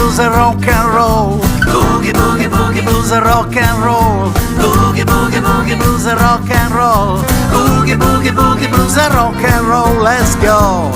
blues and rock and roll. Boogie boogie boogie blues and rock and roll. Boogie boogie boogie blues and rock and roll. Boogie boogie boogie blues and rock and roll. Let's go.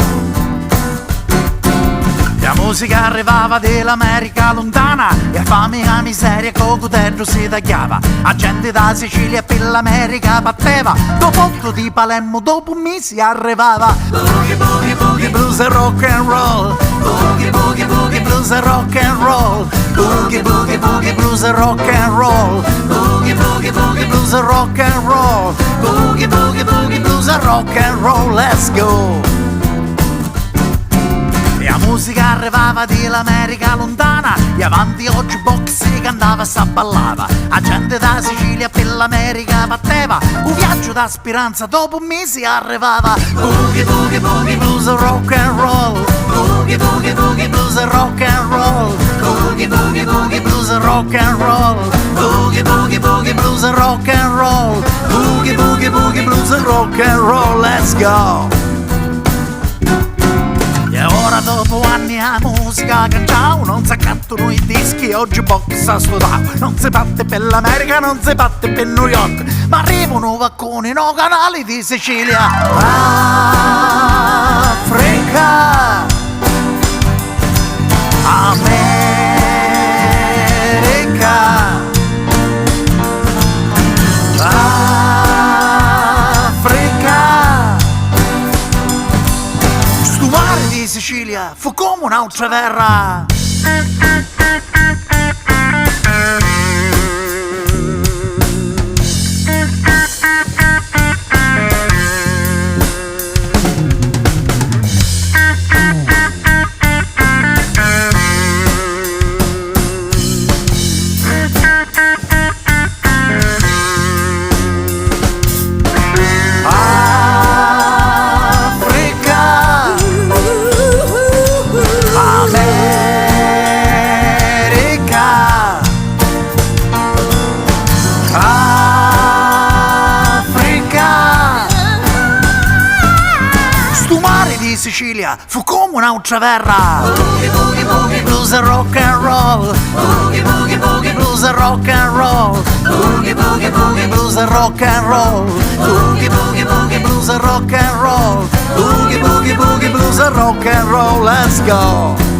La musica arrivava dell'America lontana e a fame e a miseria con cutello si tagliava. A gente da Sicilia per l'America batteva, dopo 8 di Palermo dopo un mese si arrivava. Boogie boogie boogie blues and rock and roll. Boogie boogie boogie blues and rock and roll. Boogie boogie boogie blues and rock and roll. Boogie boogie boogie blues and rock and roll. Boogie boogie boogie blues and rock and roll. Let's go. La musica arrivava dell'America lontana e avanti oggi box si cantava e s'abballava. La gente da Sicilia per l'America batteva, un viaggio da speranza dopo un mese arrivava. Boogie boogie boogie blues and rock and roll. Boogie boogie boogie blues and rock and roll. Boogie boogie boogie blues and rock and roll. Boogie boogie boogie blues and rock and roll. Boogie boogie boogie blues and rock and roll. Let's go. E ora dopo anni a musica canciamo, non si accattano i dischi, oggi box a studiamo. Non si batte per l'America, non si batte per New York, ma arrivano vacconi no canali di Sicilia. Africa, America, di Sicilia fu come un'altra terra. Sicilia fu come un'altra terra. Boogie boogie boogie blues and rock and roll. Boogie boogie boogie blues and rock and roll. Boogie boogie boogie blues and rock and roll. Boogie boogie boogie blues and rock and roll. Boogie boogie boogie blues and rock and roll. Let's go.